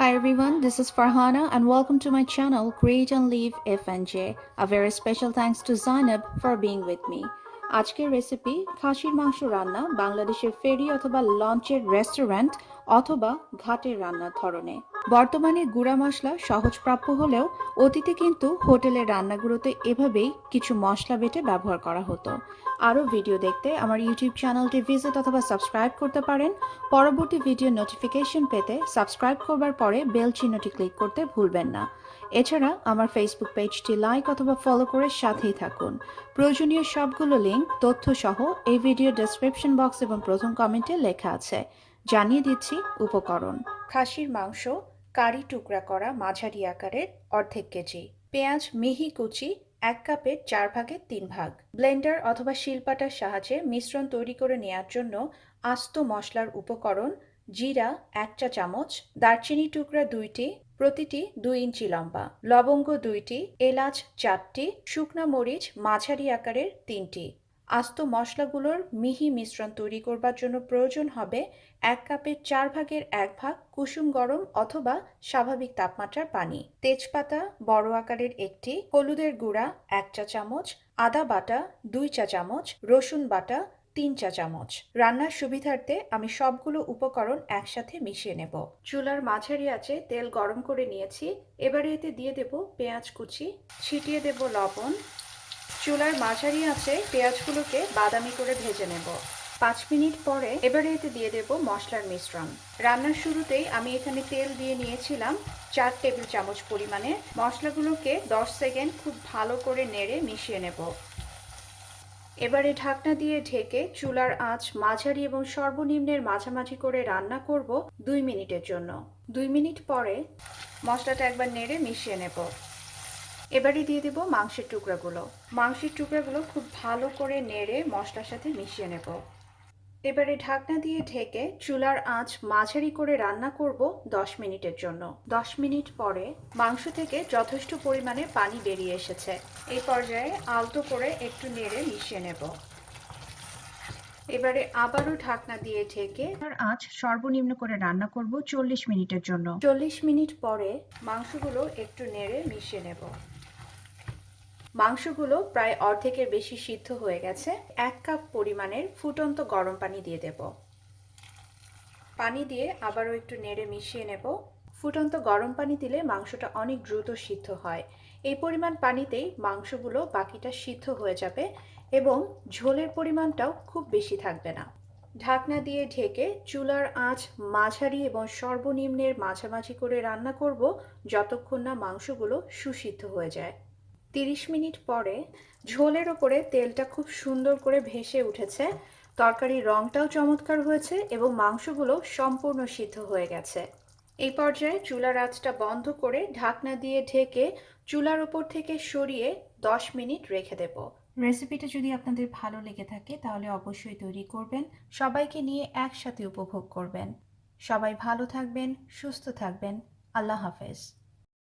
Hi everyone, this is Farhana and welcome to my channel Create and Live FNJ. A very special thanks to Zainab for being with me. আজকের recipe খাসির মাংস রান্না বাংলাদেশের ফেরি অথবা লঞ্চের restaurant অথবা ঘাটের রান্নার ধরনে। বর্তমানে গুঁড়া মশলা সহজপ্রাপ্য হলেও অতীতে কিন্তু হোটেলের রান্নাগুলোতে এভাবেই কিছু মশলা বেটে ব্যবহার করা হতো। আরও ভিডিও দেখতে আমার ইউটিউব চ্যানেলটি ভিজিট অথবা সাবস্ক্রাইব করতে পারেন। পরবর্তী ভিডিও নোটিফিকেশন পেতে সাবস্ক্রাইব করবার পরে বেল চিহ্নটি ক্লিক করতে ভুলবেন না। এছাড়া আমার ফেসবুক পেজটি লাইক অথবা ফলো করে সাথেই থাকুন। প্রয়োজনীয় সবগুলো লিঙ্ক তথ্য সহ এই ভিডিও ডেসক্রিপশন বক্স এবং প্রথম কমেন্টে লেখা আছে। জানিয়ে দিচ্ছি উপকরণ। খাসির মাংস কারি টুকরা করা মাঝারি আকারের অর্ধেক কেজি, পেঁয়াজ মিহি কুচি 1 কাপের 4 ভাগের 3 ভাগ, ব্লেন্ডার অথবা শিলপাটার সাহায্যে মিশ্রণ তৈরি করে নেওয়ার জন্য আস্ত মশলার উপকরণ জিরা 1 চা চামচ, দারচিনি টুকরা 2টি প্রতিটি 2 ইঞ্চি লম্বা, লবঙ্গ 2টি, এলাচ 4টি, শুকনা মরিচ মাঝারি আকারের 3টি। আস্ত মশলাগুলোর মিহি মিশ্রণ তৈরি করবার জন্য প্রয়োজন হবে 1 কাপের 4 ভাগের 1 ভাগ কুসুম গরম অথবা স্বাভাবিক তাপমাত্রার পানি, তেজপাতা বড় আকারের 1টি, হলুদের গুঁড়া 1 চা চামচ, আদা বাটা 2 চা চামচ, রসুন বাটা 3 চা চামচ। রান্নার সুবিধার্থে আমি সবগুলো উপকরণ একসাথে মিশিয়ে নেব। চুলার মাঝারি আঁচে তেল গরম করে নিয়েছি। এবারে এতে দিয়ে দেব পেঁয়াজ কুচি, ছিটিয়ে দেব লবণ। চুলার মাঝারি আঁচে পেঁয়াজগুলোকে বাদামি করে ভেজে নেব। 5 মিনিট পরে এবারে এতে দিয়ে দেব মশলার মিশ্রণ। রান্নার শুরুতেই আমি এখানে তেল দিয়ে নিয়েছিলাম 4 টেবিল চামচ পরিমাণে। মশলাগুলোকে 10 সেকেন্ড খুব ভালো করে নেড়ে মিশিয়ে নেব। এবারে ঢাকনা দিয়ে ঢেকে চুলার আঁচ মাঝারি এবং সর্বনিম্নের মাঝামাঝি করে রান্না করব 2 মিনিটের জন্য। 2 মিনিট পরে মশলাটা একবার নেড়ে মিশিয়ে নেব। এবারে দিয়ে দেব মাংসের টুকরাগুলো। মাংসের টুকরাগুলো খুব ভালো করে নেড়ে মশলার সাথে মিশিয়ে নেব। এবারে ঢাকনা দিয়ে ঢেকে চুলার আঁচ মাঝারি করে রান্না করব 10 মিনিটের জন্য। 10 মিনিট পরে মাংস থেকে যথেষ্ট পরিমাণে পানি বেরিয়ে এসেছে। এই পর্যায়ে আলতো করে একটু নেড়ে মিশিয়ে নেব। এবারে আবারও ঢাকনা দিয়ে ঢেকে আঁচ সর্বনিম্ন করে রান্না করব 40 মিনিটের জন্য। 40 মিনিট পরে মাংসগুলো একটু নেড়ে মিশিয়ে নেব। মাংসগুলো প্রায় অর্ধেকের বেশি সিদ্ধ হয়ে গেছে। 1 কাপ পরিমাণের ফুটন্ত গরম পানি দিয়ে দেব। পানি দিয়ে আবারও একটু নেড়ে মিশিয়ে নেব। ফুটন্ত গরম পানি দিলে মাংসটা অনেক দ্রুত সিদ্ধ হয়। এই পরিমাণ পানিতেই মাংসগুলো বাকিটা সিদ্ধ হয়ে যাবে এবং ঝোলের পরিমাণটাও খুব বেশি থাকবে না। ঢাকনা দিয়ে ঢেকে চুলার আঁচ মাঝারি এবং সর্বনিম্নের মাঝামাঝি করে রান্না করব যতক্ষণ না মাংসগুলো সুসিদ্ধ হয়ে যায়। 30 মিনিট পরে ঝোলের ওপরে তেলটা খুব সুন্দর করে ভেসে উঠেছে। তরকারির রংটাও চমৎকার হয়েছে এবং মাংসগুলো সম্পূর্ণ সিদ্ধ হয়ে গেছে। এই পর্যায়ে চুলার আঁচটা বন্ধ করে ঢাকনা দিয়ে ঢেকে চুলার ওপর থেকে সরিয়ে 10 মিনিট রেখে দেব। রেসিপিটা যদি আপনাদের ভালো লেগে থাকে তাহলে অবশ্যই তৈরি করবেন। সবাইকে নিয়ে একসাথে উপভোগ করবেন। সবাই ভালো থাকবেন, সুস্থ থাকবেন। আল্লাহ হাফেজ।